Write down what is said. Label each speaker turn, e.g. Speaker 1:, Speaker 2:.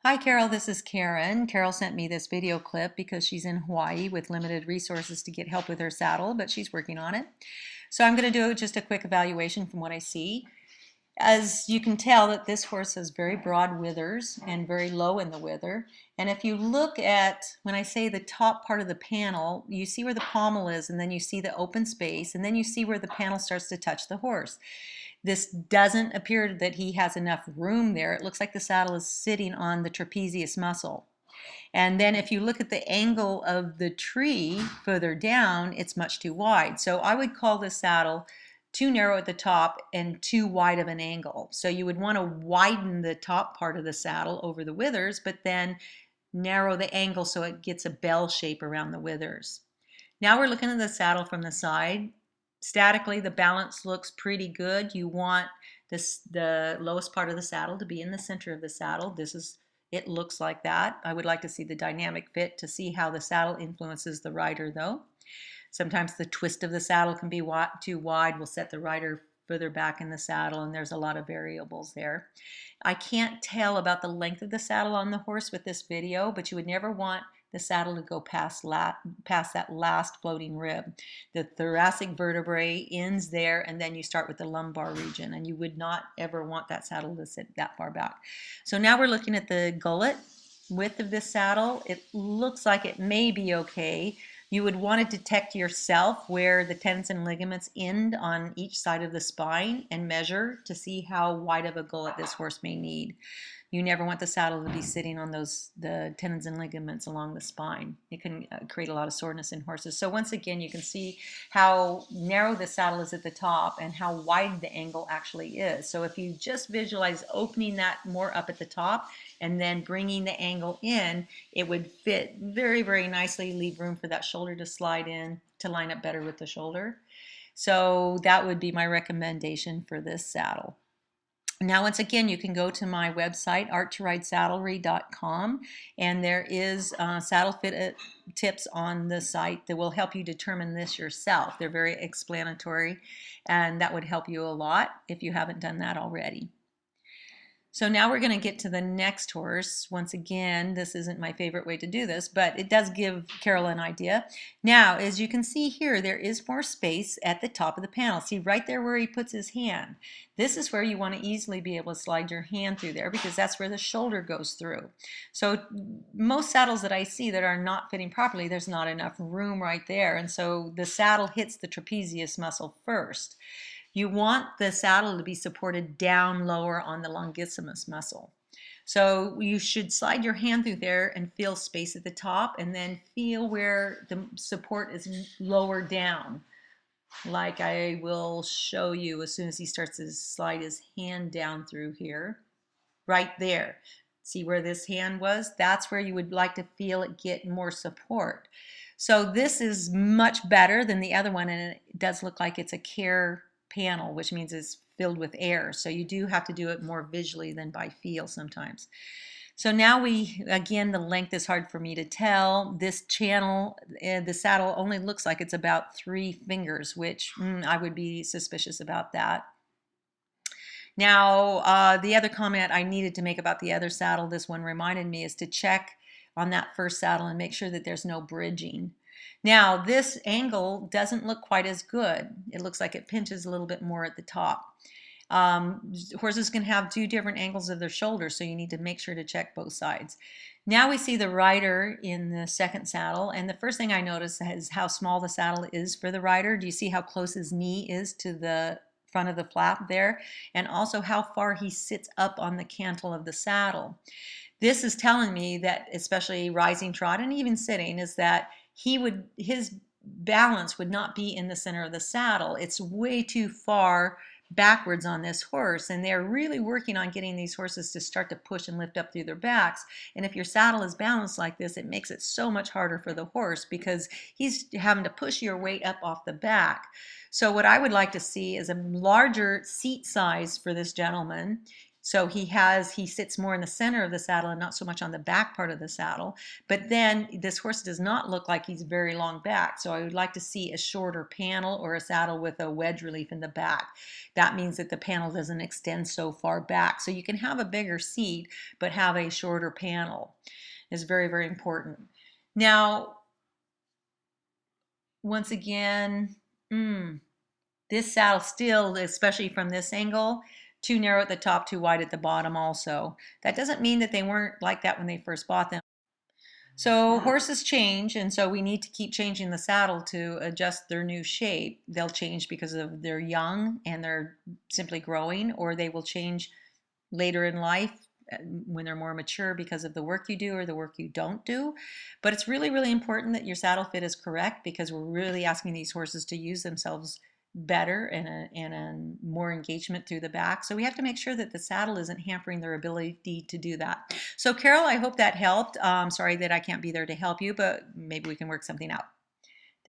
Speaker 1: Hi Carol, this is Karen. Carol sent me this video clip because she's in Hawaii with limited resources to get help with her saddle, but she's working on it. So I'm going to do just a quick evaluation from what I see. As you can tell that this horse has very broad withers and very low in the wither. And if you look at, when I say the top part of the panel, you see where the pommel is, and then you see the open space, and then you see where the panel starts to touch the horse. This doesn't appear that he has enough room there. It looks like the saddle is sitting on the trapezius muscle. And then if you look at the angle of the tree further down, it's much too wide. So I would call this saddle too narrow at the top and too wide of an angle. So you would want to widen the top part of the saddle over the withers, but then narrow the angle so it gets a bell shape around the withers. Now we're looking at the saddle from the side. Statically, the balance looks pretty good. You want the lowest part of the saddle to be in the center of the saddle. It looks like that. I would like to see the dynamic fit to see how the saddle influences the rider though. Sometimes the twist of the saddle can be too wide, will set the rider further back in the saddle, and there's a lot of variables there. I can't tell about the length of the saddle on the horse with this video, but you would never want the saddle to go past that last floating rib. The thoracic vertebrae ends there, and then you start with the lumbar region, and you would not ever want that saddle to sit that far back. So now we're looking at the gullet width of this saddle. It looks like it may be okay. You would want to detect yourself where the tendons and ligaments end on each side of the spine and measure to see how wide of a gullet this horse may need. You never want the saddle to be sitting on the tendons and ligaments along the spine. It can create a lot of soreness in horses. So once again, you can see how narrow the saddle is at the top and how wide the angle actually is. So if you just visualize opening that more up at the top and then bringing the angle in, it would fit very, very nicely, leave room for that shoulder to slide in to line up better with the shoulder. So that would be my recommendation for this saddle. Now, once again, you can go to my website, arttoridesaddlery.com, and there is saddle fit tips on the site that will help you determine this yourself. They're very explanatory, and that would help you a lot if you haven't done that already. So now we're going to get to the next horse. Once again, this isn't my favorite way to do this, but it does give Carol an idea. Now, as you can see here, there is more space at the top of the panel. See right there where he puts his hand. This is where you want to easily be able to slide your hand through there because that's where the shoulder goes through. So most saddles that I see that are not fitting properly, there's not enough room right there. And so the saddle hits the trapezius muscle first. You want the saddle to be supported down lower on the longissimus muscle. So you should slide your hand through there and feel space at the top and then feel where the support is lower down. Like I will show you as soon as he starts to slide his hand down through here. Right there. See where this hand was? That's where you would like to feel it get more support. So this is much better than the other one, and it does look like it's a care panel, which means it's filled with air. So you do have to do it more visually than by feel sometimes. So now again, the length is hard for me to tell. This channel, the saddle only looks like it's about 3 fingers, which I would be suspicious about that. Now, the other comment I needed to make about the other saddle, this one reminded me, is to check on that first saddle and make sure that there's no bridging. Now, this angle doesn't look quite as good. It looks like it pinches a little bit more at the top. Horses can have 2 different angles of their shoulders, so you need to make sure to check both sides. Now we see the rider in the second saddle, and the first thing I notice is how small the saddle is for the rider. Do you see how close his knee is to the front of the flap there? And also how far he sits up on the cantle of the saddle. This is telling me that, especially rising trot and even sitting, is that his balance would not be in the center of the saddle. It's way too far backwards on this horse, and they're really working on getting these horses to start to push and lift up through their backs. And if your saddle is balanced like this, it makes it so much harder for the horse because he's having to push your weight up off the back. So what I would like to see is a larger seat size for this gentleman. So he sits more in the center of the saddle and not so much on the back part of the saddle. But then this horse does not look like he's very long back. So I would like to see a shorter panel or a saddle with a wedge relief in the back. That means that the panel doesn't extend so far back. So you can have a bigger seat, but have a shorter panel. It's very, very important. Now, once again, this saddle still, especially from this angle, too narrow at the top, too wide at the bottom also. That doesn't mean that they weren't like that when they first bought them. So horses change, and so we need to keep changing the saddle to adjust their new shape. They'll change because of they're young and they're simply growing, or they will change later in life when they're more mature because of the work you do or the work you don't do. But it's really, really important that your saddle fit is correct, because we're really asking these horses to use themselves better and a more engagement through the back. So we have to make sure that the saddle isn't hampering their ability to do that. So Carol, I hope that helped. Sorry that I can't be there to help you, but maybe we can work something out.